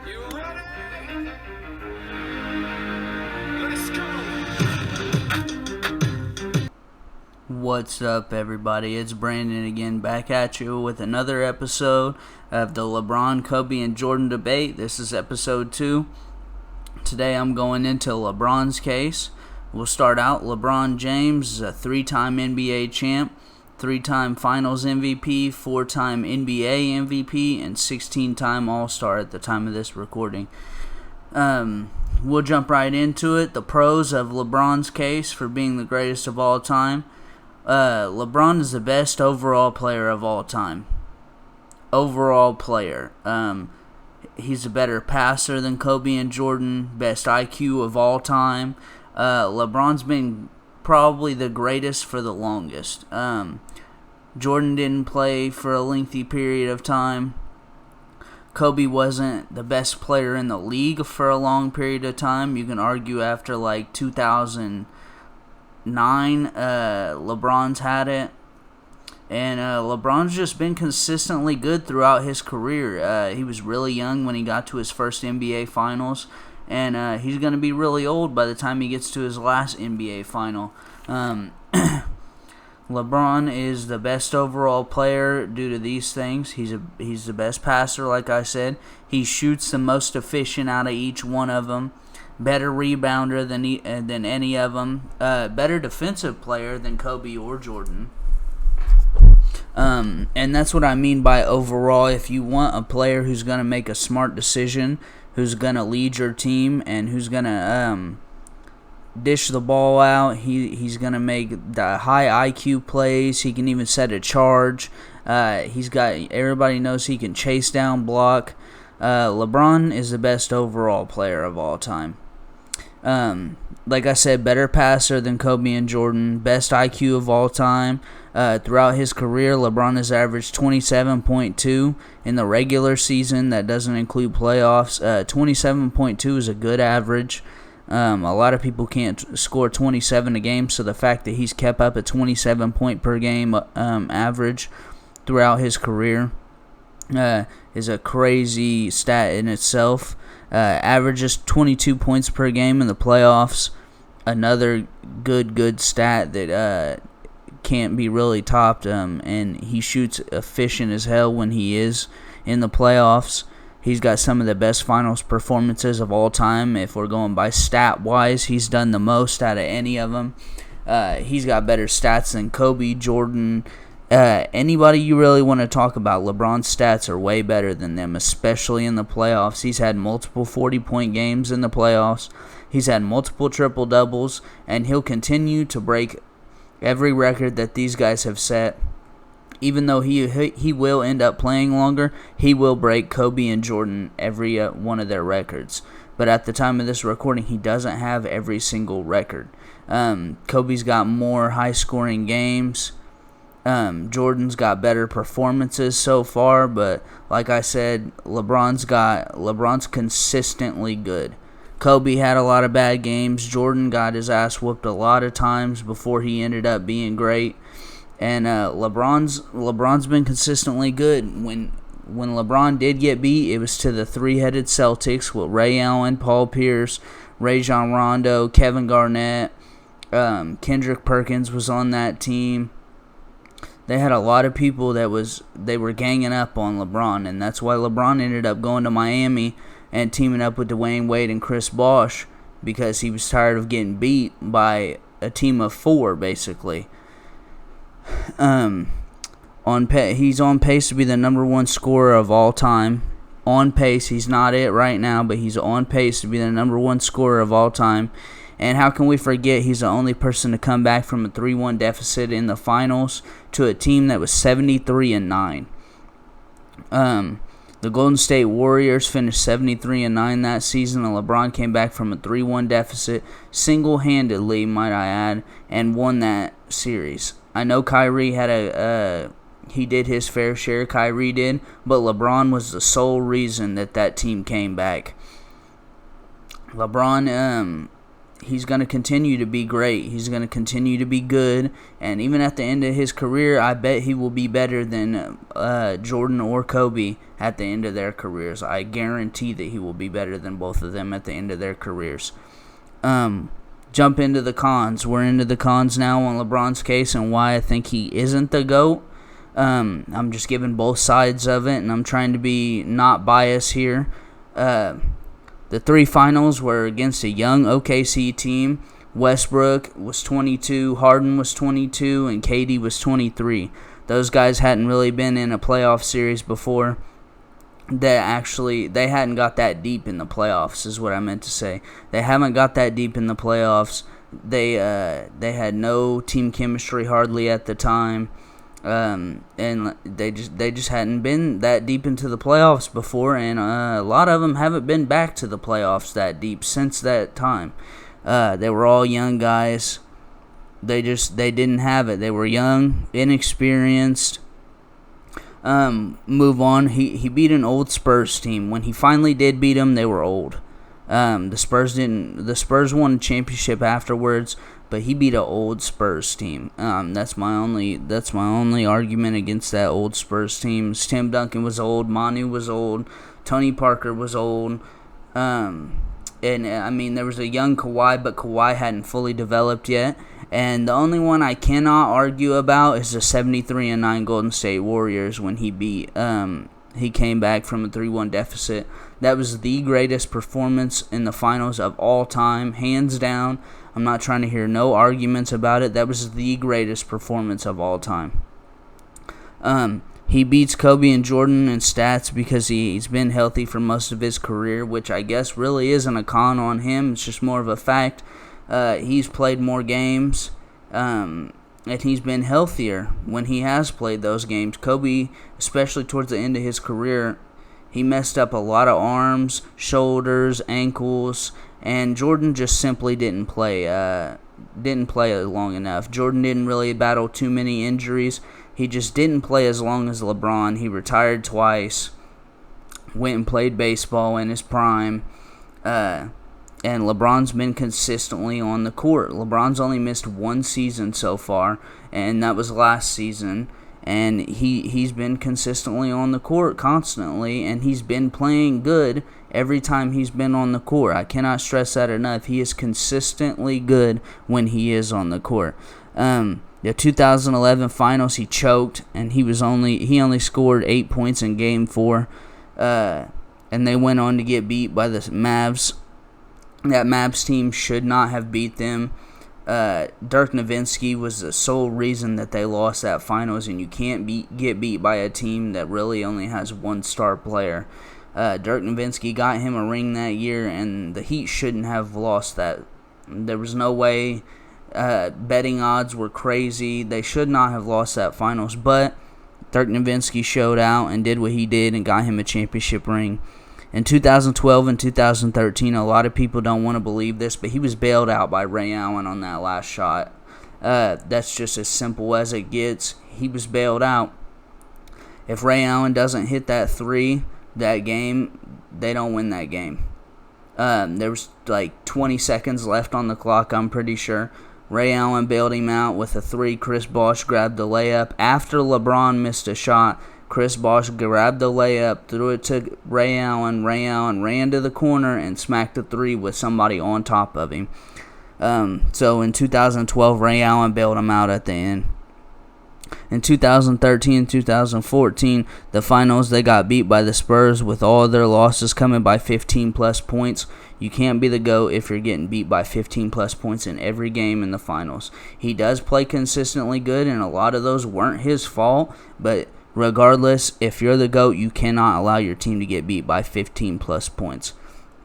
You ready? Let's go. What's up, everybody? It's Brandon again, back at you with another episode of the LeBron, Kobe, and Jordan debate. This is episode 2. Today I'm going into LeBron's case. We'll start out. LeBron James is a 3-time NBA champ, 3-time Finals MVP, 4-time NBA MVP, and 16-time All-Star at the time of this recording. We'll jump right into it. The pros of LeBron's case for being the greatest of all time. LeBron is the best overall player of all time. Overall player. He's a better passer than Kobe and Jordan. Best IQ of all time. LeBron's been probably the greatest for the longest. Jordan didn't play for a lengthy period of time. Kobe wasn't the best player in the league for a long period of time. You can argue after like 2009, LeBron's had it. And LeBron's just been consistently good throughout his career. He was really young when he got to his first NBA Finals. And he's going to be really old by the time he gets to his last NBA Final. LeBron is the best overall player due to these things. He's the best passer, like I said. He shoots the most efficient out of each one of them. Better rebounder than any of them. Better defensive player than Kobe or Jordan. And that's what I mean by overall. If you want a player who's going to make a smart decision, who's going to lead your team, and who's going to dish the ball out, he's going to make the high IQ plays. He can even set a charge. Everybody knows he can chase down, block. LeBron is the best overall player of all time. Like I said, better passer than Kobe and Jordan. Best IQ of all time. Throughout his career, LeBron has averaged 27.2 in the regular season. That doesn't include playoffs. 27.2 is a good average. A lot of people can't score 27 a game, so the fact that he's kept up a 27 point per game average throughout his career is a crazy stat in itself. Averages 22 points per game in the playoffs. Another good stat that can't be really topped. And he shoots efficient as hell when he is in the playoffs. He's got some of the best finals performances of all time. If we're going by stat-wise, he's done the most out of any of them. He's got better stats than Kobe, Jordan, anybody you really want to talk about. LeBron's stats are way better than them, especially in the playoffs. He's had multiple 40-point games in the playoffs. He's had multiple triple-doubles, and he'll continue to break every record that these guys have set. Even though he will end up playing longer, he will break Kobe and Jordan every one of their records. But at the time of this recording, he doesn't have every single record. Kobe's got more high-scoring games. Jordan's got better performances so far, but like I said, LeBron's consistently good. Kobe had a lot of bad games. Jordan got his ass whooped a lot of times before he ended up being great. And LeBron's been consistently good. When LeBron did get beat, it was to the three-headed Celtics with Ray Allen, Paul Pierce, Rajon Rondo, Kevin Garnett, Kendrick Perkins was on that team. They had a lot of people they were ganging up on LeBron, and that's why LeBron ended up going to Miami and teaming up with Dwayne Wade and Chris Bosh, because he was tired of getting beat by a team of 4, basically. He's on pace to be the number 1 scorer of all time. On pace, he's not it right now, but he's on pace to be the number 1 scorer of all time. And how can we forget he's the only person to come back from a 3-1 deficit in the finals to a team that was 73-9. The Golden State Warriors finished 73-9 that season, and LeBron came back from a 3-1 deficit single-handedly, might I add, and won that series. I know Kyrie he did his fair share, Kyrie did, but LeBron was the sole reason that team came back. LeBron, he's going to continue to be great. He's going to continue to be good, and even at the end of his career, I bet he will be better than Jordan or Kobe at the end of their careers. I guarantee that he will be better than both of them at the end of their careers. Jump into the cons. We're into the cons now on LeBron's case and why I think he isn't the GOAT. I'm just giving both sides of it, and I'm trying to be not biased here. The 3 finals were against a young OKC team. Westbrook was 22, Harden was 22, and KD was 23. Those guys hadn't really been in a playoff series before. They hadn't got that deep in the playoffs, is what I meant to say. They haven't got that deep in the playoffs. They had no team chemistry hardly at the time. And they just hadn't been that deep into the playoffs before, and a lot of them haven't been back to the playoffs that deep since that time. They were all young guys. They didn't have it. They were young, inexperienced. Move on. He beat an old Spurs team. When he finally did beat them, they were old. The Spurs won a championship afterwards, but he beat an old Spurs team. That's my only argument against that old Spurs team. Tim Duncan was old, Manu was old, Tony Parker was old, and I mean there was a young Kawhi, but Kawhi hadn't fully developed yet. And the only one I cannot argue about is the 73-9 Golden State Warriors when he came back from a 3-1 deficit. That was the greatest performance in the finals of all time, hands down. I'm not trying to hear no arguments about it. That was the greatest performance of all time. He beats Kobe and Jordan in stats because he's been healthy for most of his career, which I guess really isn't a con on him. It's just more of a fact. He's played more games, and he's been healthier when he has played those games. Kobe, especially towards the end of his career, he messed up a lot of arms, shoulders, ankles, and Jordan just simply didn't play long enough. Jordan didn't really battle too many injuries. He just didn't play as long as LeBron. He retired twice, went and played baseball in his prime, and LeBron's been consistently on the court. LeBron's only missed one season so far, and that was last season. And he's been consistently on the court constantly, and he's been playing good every time he's been on the court. I cannot stress that enough. He is consistently good when he is on the court. The 2011 finals, he choked, and he only scored 8 points in Game 4, and they went on to get beat by the Mavs. That Mavs team should not have beat them. Dirk Nowitzki was the sole reason that they lost that finals, and you can't get beat by a team that really only has one star player. Dirk Nowitzki got him a ring that year, and the Heat shouldn't have lost that. There was no way. Betting odds were crazy. They should not have lost that finals, but Dirk Nowitzki showed out and did what he did and got him a championship ring. In 2012 and 2013, a lot of people don't want to believe this, but he was bailed out by Ray Allen on that last shot. That's just as simple as it gets. He was bailed out. If Ray Allen doesn't hit that 3 that game, they don't win that game. There was like 20 seconds left on the clock, I'm pretty sure. Ray Allen bailed him out with a 3. Chris Bosh grabbed the layup. After LeBron missed a shot, Chris Bosh grabbed the layup, threw it to Ray Allen. Ray Allen ran to the corner and smacked the 3 with somebody on top of him. So in 2012, Ray Allen bailed him out at the end. In 2013 and 2014, the finals, they got beat by the Spurs with all their losses coming by 15-plus points. You can't be the GOAT if you're getting beat by 15-plus points in every game in the finals. He does play consistently good, and a lot of those weren't his fault, but regardless, if you're the GOAT, you cannot allow your team to get beat by 15-plus points.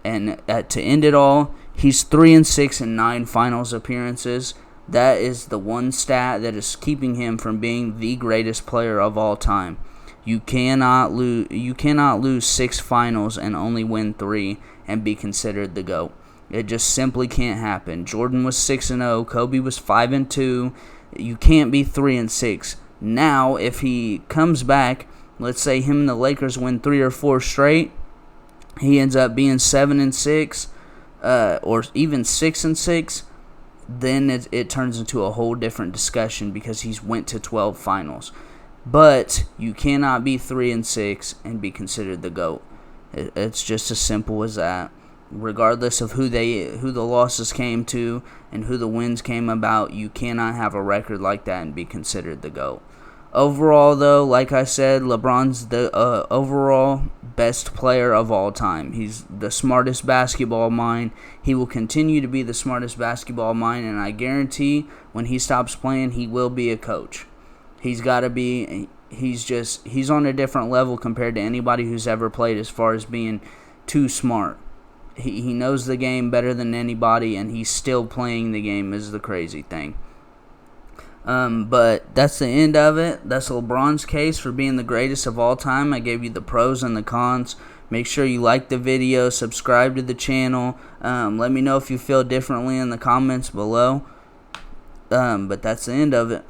And to end it all, he's 3-6 in 9 finals appearances. That is the one stat that is keeping him from being the greatest player of all time. You cannot lose 6 finals and only win 3 and be considered the GOAT. It just simply can't happen. Jordan was 6-0, Kobe was 5-2. You can't be 3-6. Now, if he comes back, let's say him and the Lakers win 3 or 4 straight, he ends up being 7-6. or even 6-6, then it turns into a whole different discussion because he's went to 12 finals. But you cannot be 3-6 and be considered the GOAT. It's just as simple as that. Regardless of who the losses came to and who the wins came about, you cannot have a record like that and be considered the GOAT. Overall, though, like I said, LeBron's the overall best player of all time. He's the smartest basketball mind. He will continue to be the smartest basketball mind, and I guarantee when he stops playing, he will be a coach. He's got to be. He's on a different level compared to anybody who's ever played as far as being too smart. He knows the game better than anybody, and he's still playing the game is the crazy thing. But that's the end of it. That's LeBron's case for being the greatest of all time. I gave you the pros and the cons. Make sure you like the video, subscribe to the channel. Let me know if you feel differently in the comments below. But that's the end of it.